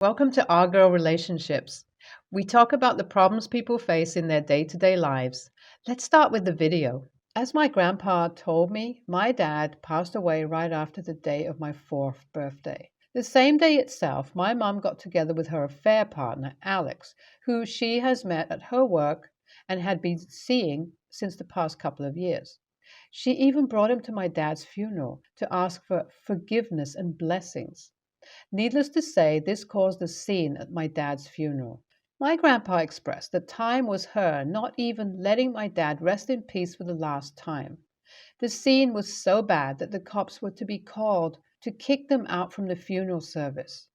Welcome to Our Girl Relationships. We talk about the problems people face in their day to day lives. Let's start with the video. As my grandpa told me, my dad passed away right after the day of my fourth birthday. The same day itself, my mom got together with her affair partner, Alex, who she has met at her work and had been seeing since the past couple of years. She even brought him to my dad's funeral to ask for forgiveness and blessings. Needless to say, this caused a scene at my dad's funeral. My grandpa expressed that time was her not even letting my dad rest in peace for the last time. The scene was so bad that the cops were to be called to kick them out from the funeral service.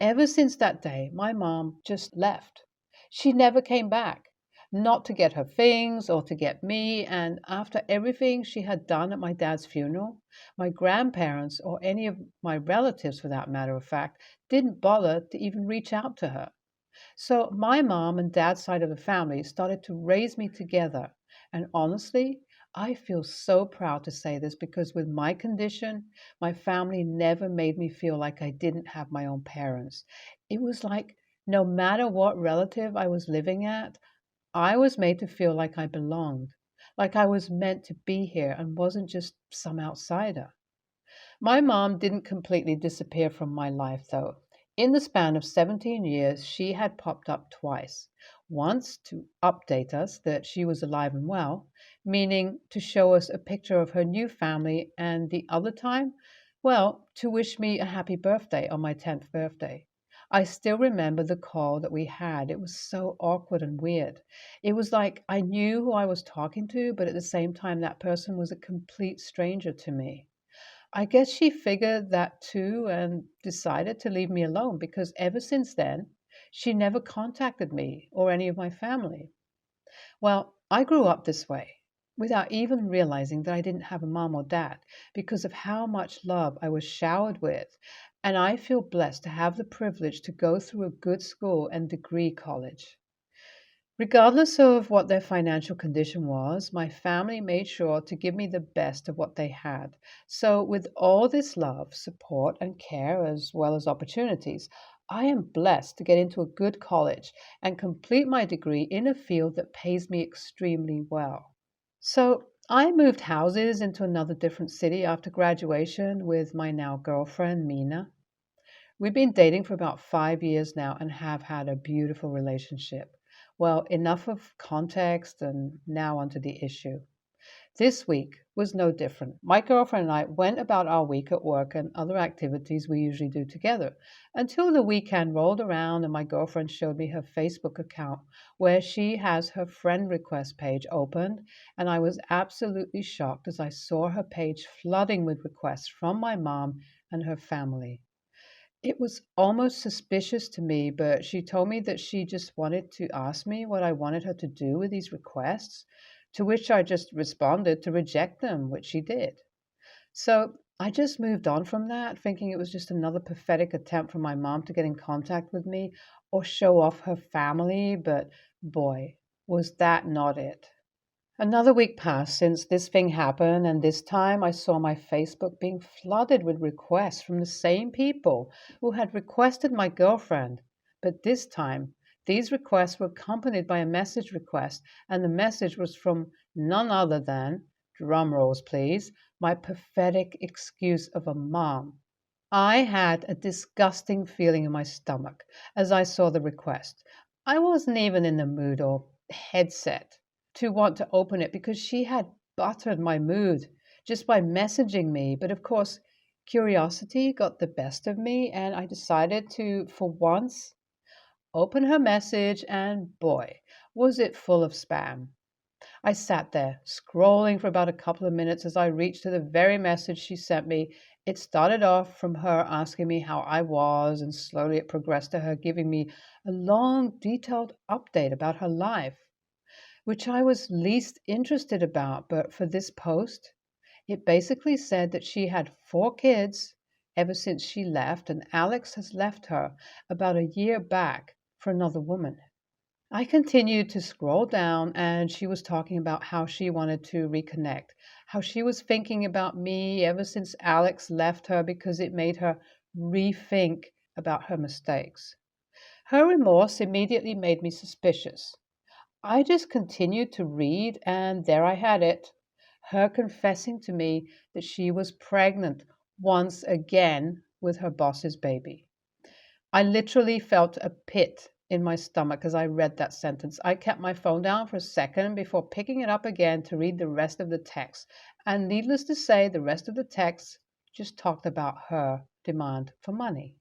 Ever since that day, my mom just left. She never came back, not to get her things or to get me, and after everything she had done at my dad's funeral, my grandparents, or any of my relatives for that matter of fact, didn't bother to even reach out to her. So my mom and dad's side of the family started to raise me together. And honestly, I feel so proud to say this because with my condition, my family never made me feel like I didn't have my own parents. It was like no matter what relative I was living at, I was made to feel like I belonged, like I was meant to be here and wasn't just some outsider. My mom didn't completely disappear from my life, though. In the span of 17 years, she had popped up twice. Once to update us that she was alive and well, meaning to show us a picture of her new family, and the other time, well, to wish me a happy birthday on my 10th birthday. I still remember the call that we had. It was so awkward and weird. It was like I knew who I was talking to, but at the same time, that person was a complete stranger to me. I guess she figured that too and decided to leave me alone because ever since then, she never contacted me or any of my family. Well, I grew up this way without even realizing that I didn't have a mom or dad because of how much love I was showered with. And I feel blessed to have the privilege to go through a good school and degree college. Regardless of what their financial condition was, my family made sure to give me the best of what they had. So, with all this love, support, and care, as well as opportunities, I am blessed to get into a good college and complete my degree in a field that pays me extremely well. So, I moved houses into another different city after graduation with my now girlfriend, Mina. We've been dating for about 5 years now and have had a beautiful relationship. Well, enough of context and now onto the issue. This week was no different. My girlfriend and I went about our week at work and other activities we usually do together until the weekend rolled around and my girlfriend showed me her Facebook account where she has her friend request page opened, and I was absolutely shocked as I saw her page flooding with requests from my mom and her family. It was almost suspicious to me, but she told me that she just wanted to ask me what I wanted her to do with these requests, to which I just responded to reject them, which she did. So I just moved on from that, thinking it was just another pathetic attempt from my mom to get in contact with me or show off her family, but boy, was that not it. Another week passed since this thing happened, and this time I saw my Facebook being flooded with requests from the same people who had requested my girlfriend. But this time, these requests were accompanied by a message request, and the message was from none other than, drum rolls please, my pathetic excuse of a mom. I had a disgusting feeling in my stomach as I saw the request. I wasn't even in the mood or headset to want to open it because she had buttered my mood just by messaging me. But of course, curiosity got the best of me, and I decided to, for once, open her message, and boy, was it full of spam. I sat there, scrolling for about a couple of minutes as I reached to the very message she sent me. It started off from her asking me how I was, and slowly it progressed to her giving me a long, detailed update about her life, which I was least interested about. But for this post, it basically said that she had 4 kids ever since she left, and Alex has left her about a year back for another woman. I continued to scroll down, and she was talking about how she wanted to reconnect, how she was thinking about me ever since Alex left her because it made her rethink about her mistakes. Her remorse immediately made me suspicious. I just continued to read, and there I had it. Her confessing to me that she was pregnant once again with her boss's baby. I literally felt a pit in my stomach as I read that sentence. I kept my phone down for a second before picking it up again to read the rest of the text. And needless to say, the rest of the text just talked about her demand for money.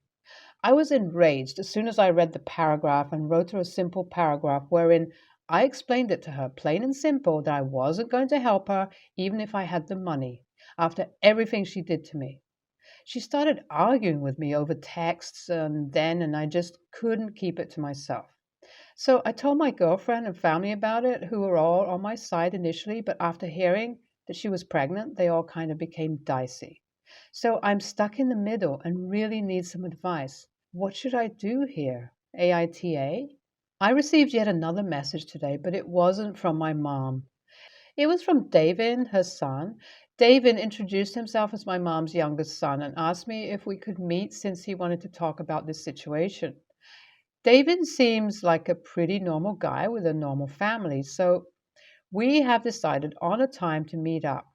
I was enraged as soon as I read the paragraph and wrote her a simple paragraph wherein I explained it to her, plain and simple, that I wasn't going to help her even if I had the money, after everything she did to me. She started arguing with me over texts and I just couldn't keep it to myself. So I told my girlfriend and family about it, who were all on my side initially, but after hearing that she was pregnant, they all kind of became dicey. So I'm stuck in the middle and really need some advice. What should I do here? AITA? I received yet another message today, but it wasn't from my mom. It was from David, her son. David introduced himself as my mom's youngest son and asked me if we could meet since he wanted to talk about this situation. David seems like a pretty normal guy with a normal family, so we have decided on a time to meet up.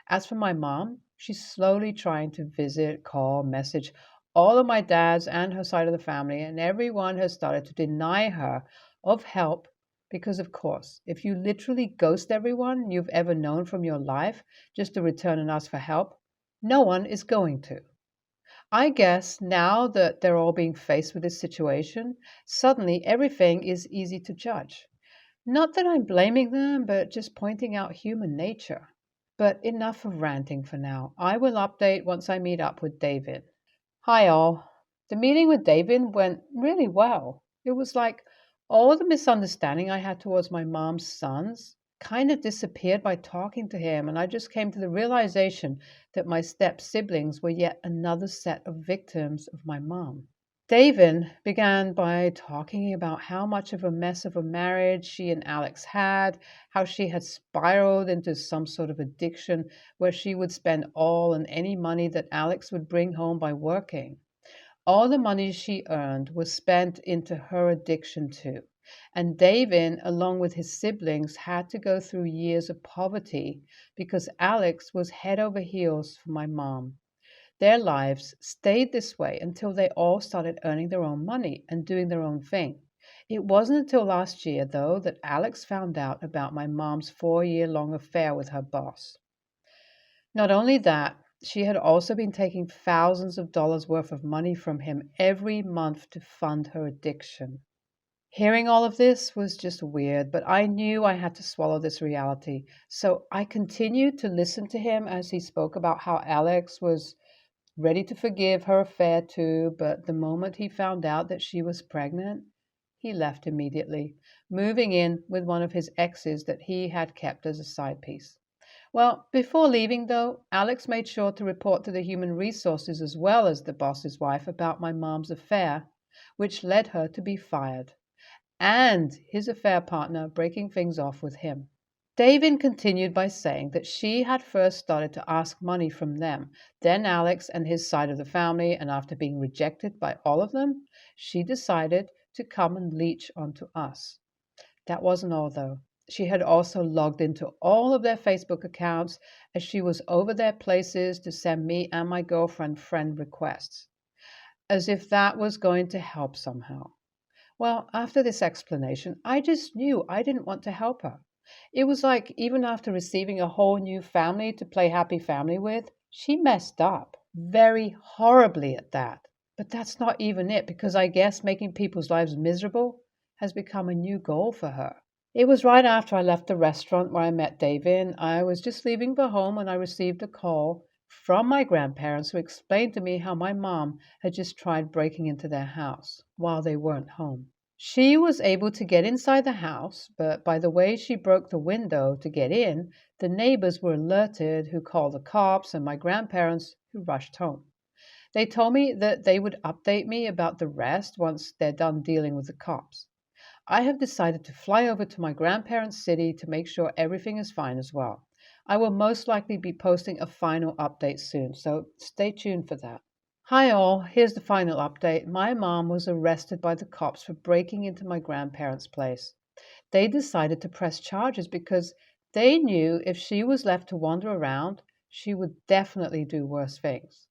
As for my mom, she's slowly trying to visit, call, message all of my dad's and her side of the family, and everyone has started to deny her of help because, of course, if you literally ghost everyone you've ever known from your life just to return and ask for help, no one is going to. I guess now that they're all being faced with this situation, suddenly everything is easy to judge. Not that I'm blaming them, but just pointing out human nature. But enough of ranting for now. I will update once I meet up with David. Hi, all. The meeting with David went really well. It was like all the misunderstanding I had towards my mom's sons kind of disappeared by talking to him, and I just came to the realization that my step siblings were yet another set of victims of my mom. David began by talking about how much of a mess of a marriage she and Alex had, how she had spiraled into some sort of addiction where she would spend all and any money that Alex would bring home by working. All the money she earned was spent into her addiction too. And David, along with his siblings, had to go through years of poverty because Alex was head over heels for my mom. Their lives stayed this way until they all started earning their own money and doing their own thing. It wasn't until last year, though, that Alex found out about my mom's 4 year long affair with her boss. Not only that, she had also been taking thousands of dollars worth of money from him every month to fund her addiction. Hearing all of this was just weird, but I knew I had to swallow this reality. So I continued to listen to him as he spoke about how Alex was ready to forgive her affair too, but the moment he found out that she was pregnant, he left immediately, moving in with one of his exes that he had kept as a side piece. Well, before leaving, though, Alex made sure to report to the human resources as well as the boss's wife about my mom's affair, which led her to be fired, and his affair partner breaking things off with him. David continued by saying that she had first started to ask money from them, then Alex and his side of the family, and after being rejected by all of them, she decided to come and leech onto us. That wasn't all, though. She had also logged into all of their Facebook accounts as she was over their places to send me and my girlfriend friend requests, as if that was going to help somehow. Well, after this explanation, I just knew I didn't want to help her. It was like even after receiving a whole new family to play happy family with, she messed up. Very horribly at that. But that's not even it, because I guess making people's lives miserable has become a new goal for her. It was right after I left the restaurant where I met David. I was just leaving for home when I received a call from my grandparents who explained to me how my mom had just tried breaking into their house while they weren't home. She was able to get inside the house, but by the way she broke the window to get in, the neighbors were alerted, who called the cops, and my grandparents, who rushed home. They told me that they would update me about the rest once they're done dealing with the cops. I have decided to fly over to my grandparents' city to make sure everything is fine as well. I will most likely be posting a final update soon, so stay tuned for that. Hi all, here's the final update. My mom was arrested by the cops for breaking into my grandparents' place. They decided to press charges because they knew if she was left to wander around, she would definitely do worse things.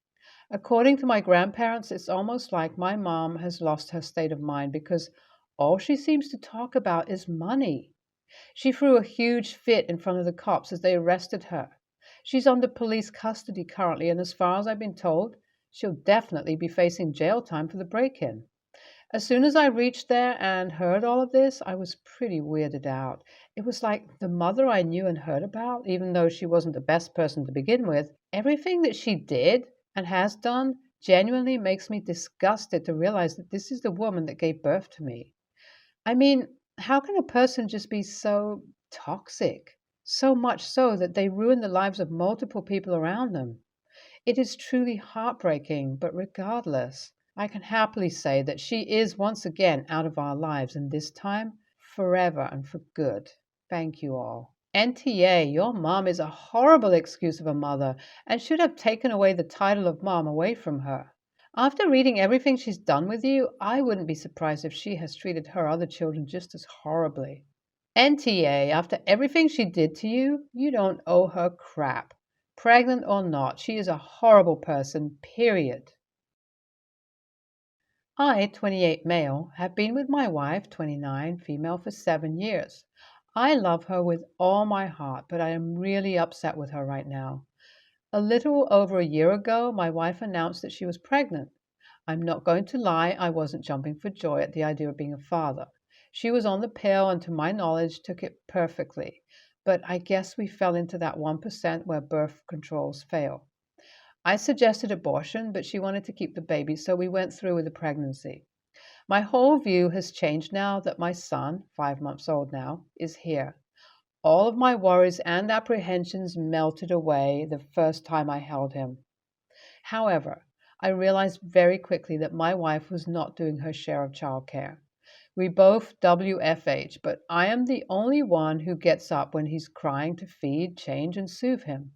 According to my grandparents, it's almost like my mom has lost her state of mind because all she seems to talk about is money. She threw a huge fit in front of the cops as they arrested her. She's under police custody currently, and as far as I've been told, she'll definitely be facing jail time for the break in. As soon as I reached there and heard all of this, I was pretty weirded out. It was like the mother I knew and heard about, even though she wasn't the best person to begin with. Everything that she did and has done genuinely makes me disgusted to realize that this is the woman that gave birth to me. I mean, how can a person just be so toxic? So much so that they ruin the lives of multiple people around them. It is truly heartbreaking, but regardless, I can happily say that she is once again out of our lives, and this time forever and for good. Thank you all. NTA, your mom is a horrible excuse of a mother and should have taken away the title of mom away from her. After reading everything she's done with you, I wouldn't be surprised if she has treated her other children just as horribly. NTA, after everything she did to you, you don't owe her crap. Pregnant or not, she is a horrible person, period. I, 28 male, have been with my wife, 29 female, for 7 years. I love her with all my heart, but I am really upset with her right now. A little over a year ago, my wife announced that she was pregnant. I'm not going to lie, I wasn't jumping for joy at the idea of being a father. She was on the pill and, to my knowledge, took it perfectly. But I guess we fell into that 1% where birth controls fail. I suggested abortion, but she wanted to keep the baby, so we went through with the pregnancy. My whole view has changed now that my son, 5 months old now, is here. All of my worries and apprehensions melted away the first time I held him. However, I realized very quickly that my wife was not doing her share of childcare. We both WFH, but I am the only one who gets up when he's crying to feed, change, and soothe him.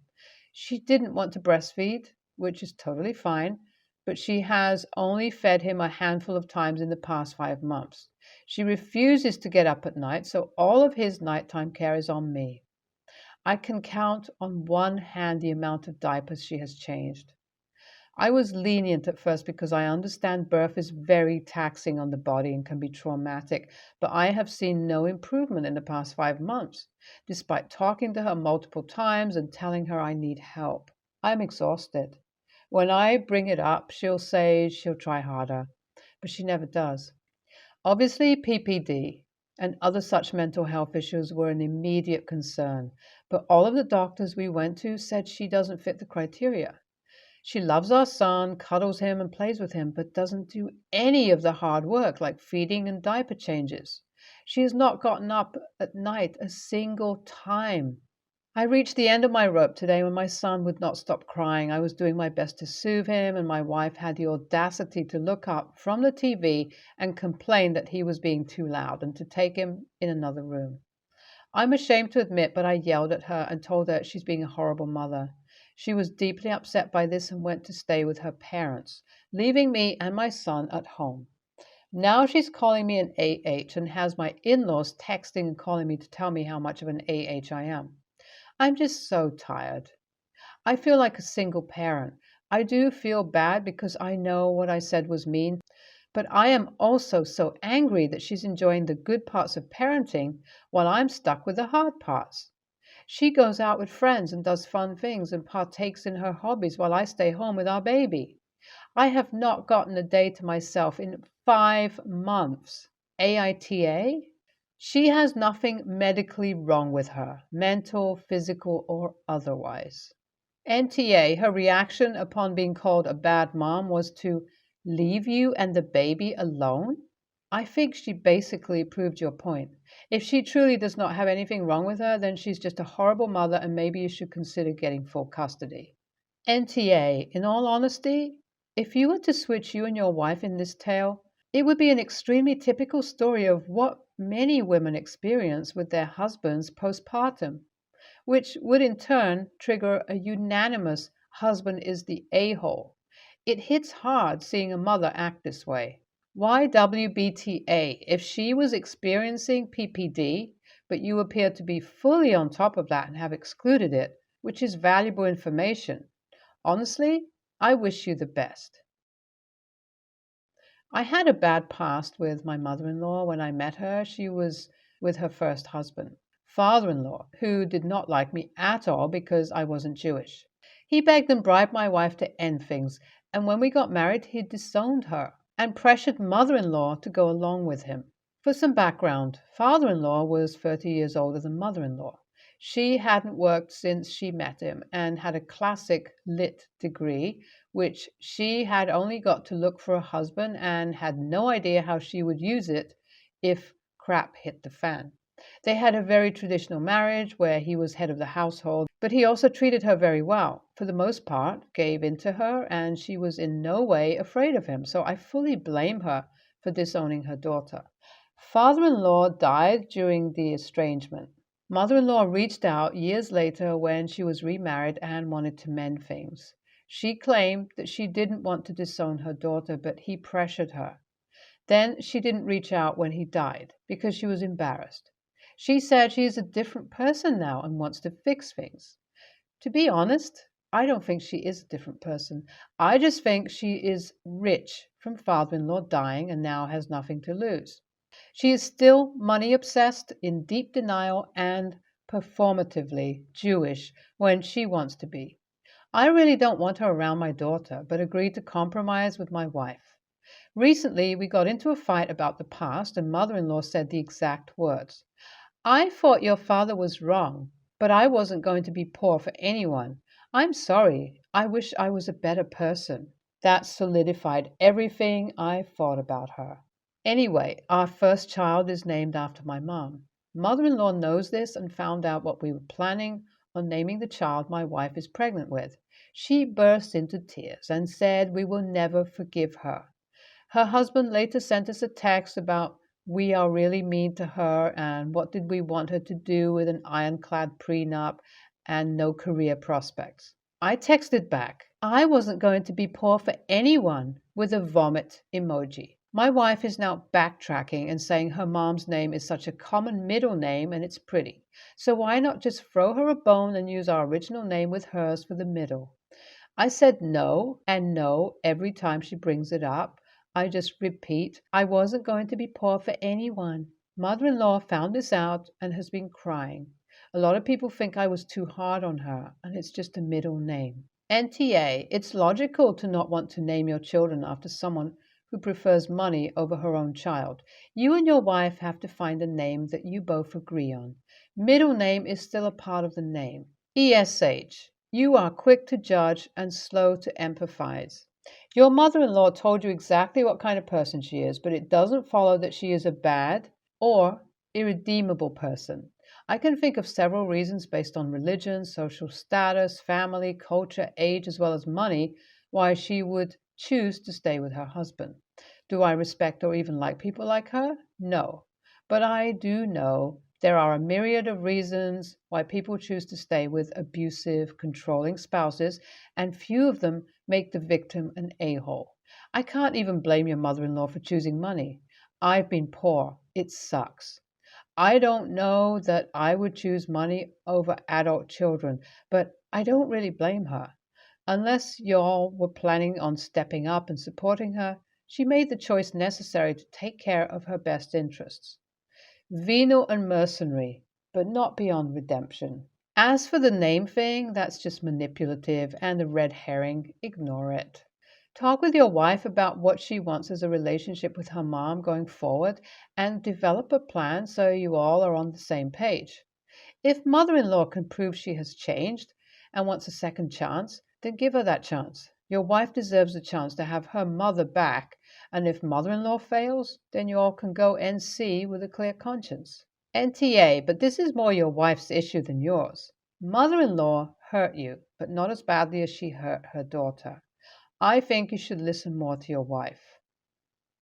She didn't want to breastfeed, which is totally fine, but she has only fed him a handful of times in the past 5 months. She refuses to get up at night, so all of his nighttime care is on me. I can count on one hand the amount of diapers she has changed. I was lenient at first because I understand birth is very taxing on the body and can be traumatic, but I have seen no improvement in the past 5 months, despite talking to her multiple times and telling her I need help. I'm exhausted. When I bring it up, she'll say she'll try harder, but she never does. Obviously, PPD and other such mental health issues were an immediate concern, but all of the doctors we went to said she doesn't fit the criteria. She loves our son, cuddles him, and plays with him, but doesn't do any of the hard work like feeding and diaper changes. She has not gotten up at night a single time. I reached the end of my rope today when my son would not stop crying. I was doing my best to soothe him, and my wife had the audacity to look up from the TV and complain that he was being too loud and to take him in another room. I'm ashamed to admit, but I yelled at her and told her she's being a horrible mother. She was deeply upset by this and went to stay with her parents, leaving me and my son at home. Now she's calling me an AH and has my in laws texting and calling me to tell me how much of an AH I am. I'm just so tired. I feel like a single parent. I do feel bad because I know what I said was mean, but I am also so angry that she's enjoying the good parts of parenting while I'm stuck with the hard parts. She goes out with friends and does fun things and partakes in her hobbies while I stay home with our baby. I have not gotten a day to myself in 5 months. AITA? She has nothing medically wrong with her, mental, physical, or otherwise. NTA, her reaction upon being called a bad mom was to leave you and the baby alone? I think she basically proved your point. If she truly does not have anything wrong with her, then she's just a horrible mother and maybe you should consider getting full custody. NTA, in all honesty, if you were to switch you and your wife in this tale, it would be an extremely typical story of what many women experience with their husbands postpartum, which would in turn trigger a unanimous husband is the a-hole. It hits hard seeing a mother act this way. Why WBTA if she was experiencing PPD, but you appear to be fully on top of that and have excluded it, which is valuable information? Honestly, I wish you the best. I had a bad past with my mother in law when I met her. She was with her first husband, father in law, who did not like me at all because I wasn't Jewish. He begged and bribed my wife to end things, and when we got married, he disowned her and pressured mother in law to go along with him. For some background, father in law was 30 years older than mother in law. She hadn't worked since she met him and had a classic lit degree, which she had only got to look for a husband and had no idea how she would use it if crap hit the fan. They had a very traditional marriage where he was head of the household, but he also treated her very well. For the most part, gave in to her, and she was in no way afraid of him, so I fully blame her for disowning her daughter. Father-in-law died during the estrangement. Mother-in-law reached out years later when she was remarried and wanted to mend things. She claimed that she didn't want to disown her daughter, but he pressured her. Then she didn't reach out when he died because she was embarrassed. She said she is a different person now and wants to fix things. To be honest, I don't think she is a different person. I just think she is rich from father-in-law dying and now has nothing to lose. She is still money obsessed, in deep denial, and performatively Jewish when she wants to be. I really don't want her around my daughter, but agreed to compromise with my wife. Recently, we got into a fight about the past, and mother in law said the exact words: I thought your father was wrong, but I wasn't going to be poor for anyone. I'm sorry. I wish I was a better person. That solidified everything I thought about her. Anyway, our first child is named after my mom. Mother in law knows this and found out what we were planning on naming the child my wife is pregnant with. She burst into tears and said we will never forgive her. Her husband later sent us a text about we are really mean to her and what did we want her to do with an ironclad prenup and no career prospects. I texted back, I wasn't going to be poor for anyone, with a vomit emoji. My wife is now backtracking and saying her mom's name is such a common middle name and it's pretty. So why not just throw her a bone and use our original name with hers for the middle? I said no and no every time she brings it up. I just repeat, I wasn't going to be poor for anyone. Mother-in-law found this out and has been crying. A lot of people think I was too hard on her, and it's just a middle name. NTA, it's logical to not want to name your children after someone who prefers money over her own child. You and your wife have to find a name that you both agree on. Middle name is still a part of the name. ESH, you are quick to judge and slow to empathize. Your mother-in-law told you exactly what kind of person she is, but it doesn't follow that she is a bad or irredeemable person. I can think of several reasons based on religion, social status, family, culture, age, as well as money, why she would choose to stay with her husband. Do I respect or even like people like her? No. But I do know there are a myriad of reasons why people choose to stay with abusive, controlling spouses, and few of them make the victim an a-hole. I can't even blame your mother-in-law for choosing money. I've been poor. It sucks. I don't know that I would choose money over adult children, but I don't really blame her. Unless y'all were planning on stepping up and supporting her, she made the choice necessary to take care of her best interests. Venal and mercenary, but not beyond redemption. As for the name thing, that's just manipulative and a red herring. Ignore it. Talk with your wife about what she wants as a relationship with her mom going forward and develop a plan so you all are on the same page. If mother-in-law can prove she has changed and wants a second chance, then give her that chance. Your wife deserves a chance to have her mother back, and if mother-in-law fails, then you all can go NC with a clear conscience. NTA, but this is more your wife's issue than yours. Mother-in-law hurt you, but not as badly as she hurt her daughter. I think you should listen more to your wife.